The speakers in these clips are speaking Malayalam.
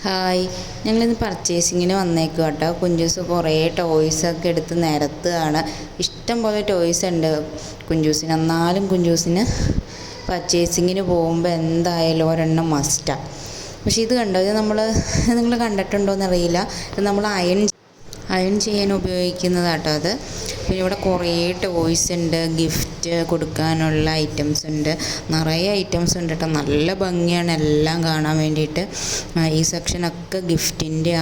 ഹായ്, ഞങ്ങളിന്ന് പർച്ചേസിങ്ങിന് വന്നേക്കും കേട്ടോ. കുഞ്ചൂസ് കുറേ ടോയ്സൊക്കെ എടുത്ത് നിരത്തുകയാണ്. ഇഷ്ടം പോലെ ടോയ്സ് ഉണ്ട് കുഞ്ചൂസിന്. എന്നാലും കുഞ്ചൂസിന് പർച്ചേസിങ്ങിന് പോകുമ്പോൾ എന്തായാലും ഒരെണ്ണം മസ്റ്റാണ്. പക്ഷേ ഇത് കണ്ടോ, ഇത് നിങ്ങൾ കണ്ടിട്ടുണ്ടോയെന്നറിയില്ല. ഇത് നമ്മൾ അയൺ ചെയ്യാൻ ഉപയോഗിക്കുന്നതാട്ടോ അത്. പിന്നെ ഇവിടെ കുറേ ടോയ്സ് ഉണ്ട്, ഗിഫ്റ്റ് കൊടുക്കാനുള്ള ഐറ്റംസ് ഉണ്ട്, നിറയെ ഐറ്റംസ് ഉണ്ട് കേട്ടോ. നല്ല ഭംഗിയാണ് എല്ലാം കാണാൻ വേണ്ടിയിട്ട്. ഈ സെക്ഷനൊക്കെ ഗിഫ്റ്റിൻ്റെ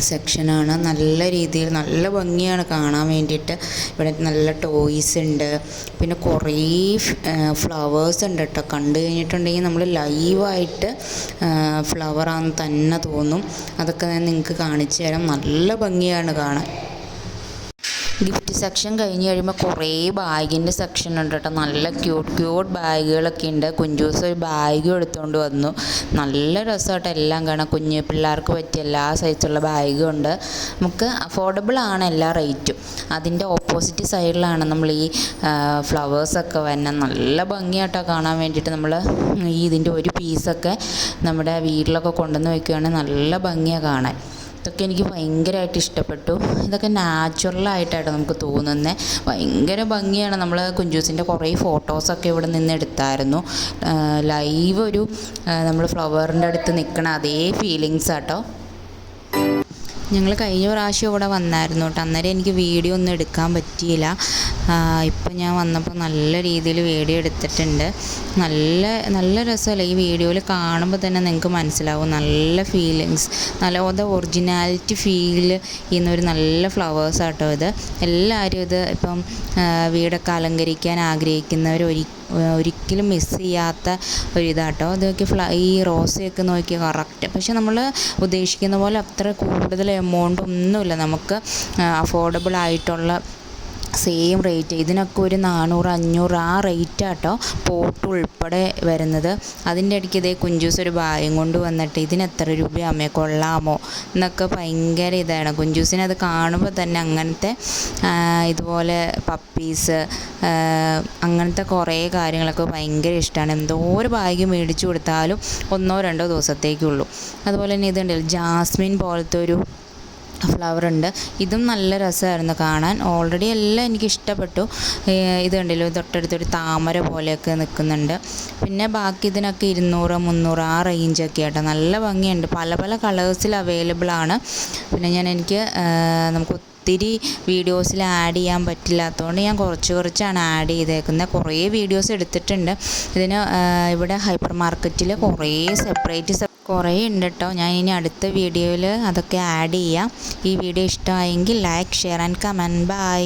സെക്ഷനാണ്. നല്ല രീതിയിൽ നല്ല ഭംഗിയാണ് കാണാൻ വേണ്ടിയിട്ട്. ഇവിടെ നല്ല ടോയ്സ് ഉണ്ട്, പിന്നെ കുറേ ഫ്ലവേഴ്സ് ഉണ്ട് കേട്ടോ. കണ്ടു കഴിഞ്ഞിട്ടുണ്ടെങ്കിൽ നമ്മൾ ലൈവായിട്ട് ഫ്ലവറാണെന്ന് തന്നെ തോന്നും. അതൊക്കെ ഞാൻ നിങ്ങൾക്ക് കാണിച്ചു തരാം. നല്ല ഭംഗിയാണ് കാണാൻ. ഗിഫ്റ്റ് സെക്ഷൻ കഴിഞ്ഞ് കഴിയുമ്പോൾ കുറേ ബാഗിൻ്റെ സെക്ഷൻ ഉണ്ട് കേട്ടോ. നല്ല ക്യൂട്ട് ബാഗുകളൊക്കെ ഉണ്ട്. കുഞ്ചൂസ് ഒരു ബാഗും എടുത്തുകൊണ്ട് വന്നു. നല്ല രസമായിട്ട് എല്ലാം കാണാം. കുഞ്ഞു പിള്ളേർക്ക് പറ്റിയ എല്ലാ സൈസുള്ള ബാഗും ഉണ്ട്. നമുക്ക് അഫോർഡബിൾ ആണ് എല്ലാ റേറ്റും. അതിൻ്റെ ഓപ്പോസിറ്റ് സൈഡിലാണ് നമ്മൾ ഈ ഫ്ലവേഴ്സൊക്കെ വരുന്നത്. നല്ല ഭംഗിയായിട്ടോ കാണാൻ വേണ്ടിയിട്ട്. നമ്മൾ ഇതിൻ്റെ ഒരു പീസൊക്കെ നമ്മുടെ വീട്ടിലൊക്കെ കൊണ്ടുവന്ന് വയ്ക്കുകയാണെങ്കിൽ നല്ല ഭംഗിയാണ് കാണാൻ. ഇതൊക്കെ എനിക്ക് ഭയങ്കരമായിട്ട് ഇഷ്ടപ്പെട്ടു. ഇതൊക്കെ നാച്ചുറലായിട്ടാണ് നമുക്ക് തോന്നുന്നത്. ഭയങ്കര ഭംഗിയാണ്. നമ്മൾ കുഞ്ചൂസിൻ്റെ കുറേ ഫോട്ടോസൊക്കെ ഇവിടെ നിന്ന് എടുത്തായിരുന്നു. ലൈവ് ഒരു നമ്മൾ ഫ്ലവറിൻ്റെ അടുത്ത് നിൽക്കണ അതേ ഫീലിങ്സ് ആട്ടോ. ഞങ്ങൾ കഴിഞ്ഞ പ്രാവശ്യം ഇവിടെ വന്നായിരുന്നു കേട്ടോ. അന്നേരം എനിക്ക് വീഡിയോ ഒന്നും എടുക്കാൻ പറ്റിയില്ല. ഇപ്പം ഞാൻ വന്നപ്പോൾ നല്ല രീതിയിൽ വീഡിയോ എടുത്തിട്ടുണ്ട്. നല്ല രസമല്ലേ ഈ വീഡിയോയിൽ കാണുമ്പോൾ തന്നെ നിങ്ങൾക്ക് മനസ്സിലാവും. നല്ല ഫീലിങ്സ്, നല്ല ഒറിജിനാലിറ്റി ഫീൽ ചെയ്യുന്നൊരു നല്ല ഫ്ലവേഴ്സ് ആട്ടോ ഇത്. എല്ലാവരും ഇത് ഇപ്പം വീടൊക്കെ അലങ്കരിക്കാൻ ആഗ്രഹിക്കുന്നവർ ഒരിക്കലും മിസ് ചെയ്യാത്ത ഒരിതാട്ടോ. ഇതൊക്കെ ഈ റോസയൊക്കെ നോക്കിയാൽ കറക്റ്റ്. പക്ഷെ നമ്മൾ ഉദ്ദേശിക്കുന്ന പോലെ അത്ര കൂടുതൽ എമൗണ്ട് ഒന്നുമില്ല. നമുക്ക് അഫോർഡബിൾ ആയിട്ടുള്ള സെയിം റേറ്റ്. ഇതിനൊക്കെ ഒരു 400-500 ആ റേറ്റാട്ടോ പോട്ട് ഉൾപ്പെടെ വരുന്നത്. അതിൻ്റെ ഇടയ്ക്ക് ഇതേ കുഞ്ചൂസ് ഒരു ബാഗും കൊണ്ട് വന്നിട്ട് ഇതിന് എത്ര രൂപയാമേ, കൊള്ളാമോ എന്നൊക്കെ ഭയങ്കര ഇതാണ്. കുഞ്ചൂസിനെ അത് കാണുമ്പോൾ തന്നെ അങ്ങനത്തെ ഇതുപോലെ പപ്പീസ് അങ്ങനത്തെ കുറേ കാര്യങ്ങളൊക്കെ ഭയങ്കര ഇഷ്ടമാണ്. എന്തോ ഒരു ബാഗ് മേടിച്ചു കൊടുത്താലും 1-2 ദിവസത്തേക്കുള്ളൂ. അതുപോലെ തന്നെ ഇതുണ്ടല്ലോ ജാസ്മിൻ പോലത്തെ ഒരു ഫ്ലവർ ഉണ്ട്. ഇതും നല്ല രസമായിരുന്നു കാണാൻ. ഓൾറെഡി എല്ലാം എനിക്ക് ഇഷ്ടപ്പെട്ടു. ഇത് കണ്ടല്ലോ, തൊട്ടടുത്തൊരു താമര പോലെയൊക്കെ നിൽക്കുന്നുണ്ട്. പിന്നെ ബാക്കി ഇതിനൊക്കെ 200-300 ആ റേഞ്ചൊക്കെ ആട്ടോ. നല്ല ഭംഗിയുണ്ട്. പല കളേഴ്സിൽ അവൈലബിൾ ആണ്. പിന്നെ നമുക്ക് ഒത്തിരി വീഡിയോസിൽ ആഡ് ചെയ്യാൻ പറ്റില്ലാത്തതുകൊണ്ട് ഞാൻ കുറച്ചാണ് ആഡ് ചെയ്തേക്കുന്നത്. കുറേ വീഡിയോസ് എടുത്തിട്ടുണ്ട്. ഇതിന് ഇവിടെ ഹൈപ്പർ മാർക്കറ്റിൽ കുറേ സെപ്പറേറ്റ് കുറേ ഉണ്ട് കേട്ടോ. ഞാൻ ഇനി അടുത്ത വീഡിയോയിൽ അതൊക്കെ ആഡ് ചെയ്യാം. ഈ വീഡിയോ ഇഷ്ടമായെങ്കിൽ like, share and comment. By.